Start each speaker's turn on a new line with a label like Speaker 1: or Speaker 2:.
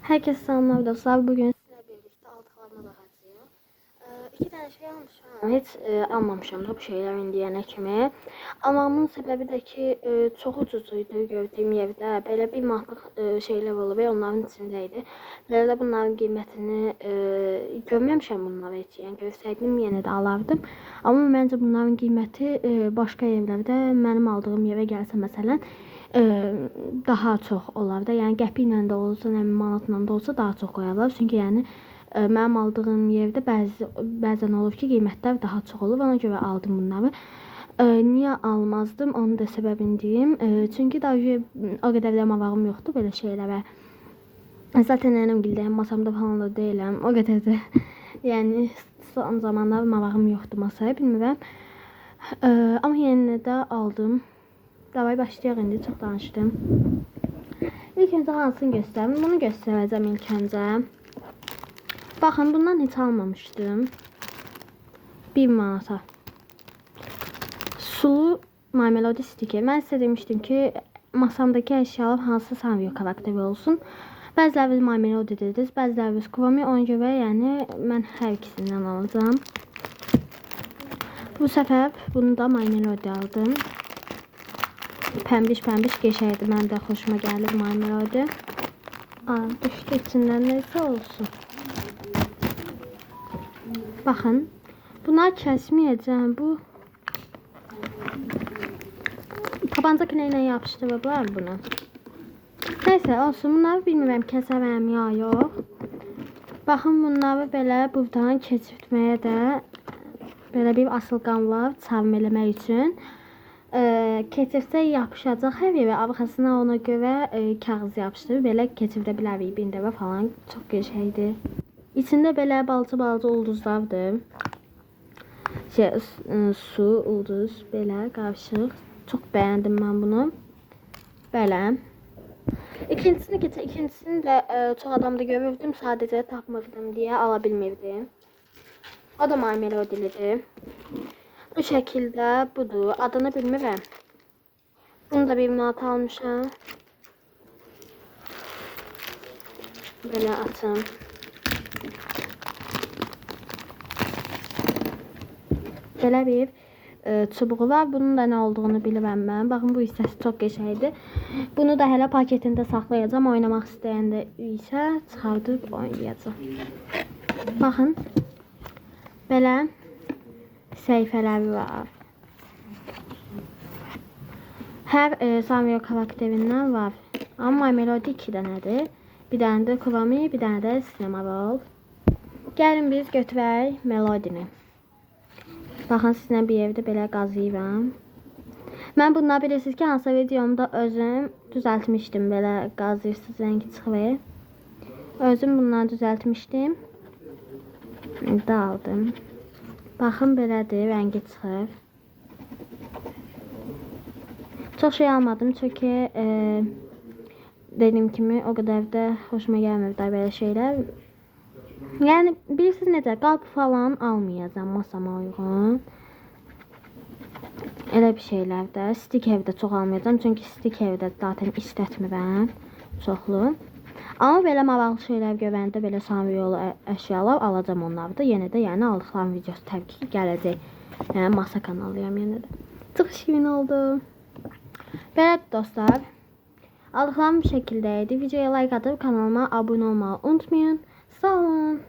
Speaker 1: Herkese selamlar dostlar. Bugün sizlerle birlikte altılarına bakacağız. İki tane şey almışım. Hiç almamışım da bu şeyler indiyene kimi. Almamın sebebi de ki çok ucuzuydu gördüğüm yerde. Belə bir mahlıq şeyler olub ve onların içindeydi. Belə bunların qiymətini görməmişəm bunları heç. Yəni görsəydim yenə də alardım. Amma məncə bunların qiyməti başqa yerlərdə mənim aldığım yerə gəlsə məsələn daha çox olar da. Yəni qəpik ilə də olsa, nə manatla da olsa daha çox qoyarlar. Çünki yəni mənim aldığım yerdə bəzən olur ki, qiymətlər daha çox olur. Ona görə aldım bunları. Niyə almazdım? Onu da səbəbini deyim. Çünki daha o qədər də marağım yoxdur belə şeylərə. Zaten nənəmgildəyəm, masamda falan da deyiləm. O qədər də yəni son zamanlar marağım yoxdur masaya, bilmirəm. Amma yenə də aldım. Davay başlayaq indi, çox danışdım. İlk öncə hansını göstərim? Bunu göstərəcəm ilk öncə. Baxın, bundan heç almamışdım. 1 manata. Sulu My Melody sticker. Mən sizə demişdim ki, masamdakı əşyalar hansı Sanrio karakteri olsun. Bəziləriniz My Melody dediniz, bəziləriniz Chromie. Ona görə yəni mən hər ikisindən alacağım. Bu səfər bunu da My Melody aldım. Pembiş geçerdi. Ben de hoşuma geldi My Melody. Düştü içinden neyse olsun. Bakın. Bunlar kesmeyeceğim. Bu tabanca kineyle yapıştırırlar bunu. Neyse olsun. Bunları bilmirəm kəsərəm ya yox. Bakın bunları belə buradan keçirtməyə də belə bir asılqan var. Çarm eləmək üçün. Keçirsə yapışacaq hər yerə, arxasına ona görə kağız yapışdırıb belə keçirdə bilərik bir dəfə falan. Çox qəşəngdir. İçində belə balaca ulduzlardır. Su, ulduz belə qarışıq. Çox bəyəndim mən bunu. Belə. İkincisini də çox adamda görürdüm, sadəcə tapmırdım deyə ala bilmirdim. O da My Melody'lidir. Bu şəkildə budur. Adını bilmirəm. Bunu da 1 manat almışam. Belə açım. Belə bir çubuğu var. Bunun da nə olduğunu bilirəm mən. Baxın, bu hissəsi çox qəşəngdir. Bunu da hələ paketində saxlayacağam. Oynamaq istəyəndə isə çıxardıb oynayacağam. Baxın. Belə səhifələri var. Hər Sanrio karakterindən var. Amma My Melody 2 dənədir. Bir dənə də Chromie, bir dənə də Cinnamoroll. Gəlin biz götürək Melodini. Baxın, sizinlə bir evdə belə qazıyıram. Mən bunları bilirsiniz ki, hansı videomda özüm düzəltmişdim. Belə qazıyırsınız, rəngi çıxır. Özüm bunları düzəltmişdim. İndi aldım. Baxın, belədir, rəngi çıxır. Çox şey almadım çünki dediyim kimi o qədər də xoşuma gəlmir də belə şeylər. Yəni bilirsiniz necə, qalp falan almayacağam masama uyğun. Elə bir şeylər də, sticker də çox almayacağam çünki sticker də zaten istətmirəm çoxlu. Amma belə maraqlı şeylər görəndə belə Sanriolu əşyalar alacağam onları da. Yenə də yəni aldıqlarım videosu təbii ki gələcək. Yəni masa kanalıyam yenə də. Çox şirin oldu. Belə dostlar. Aldıqlarım bu şəkildəydi. Videoya like atıb kanalıma abunə olmağı unutmayın. Sağ olun.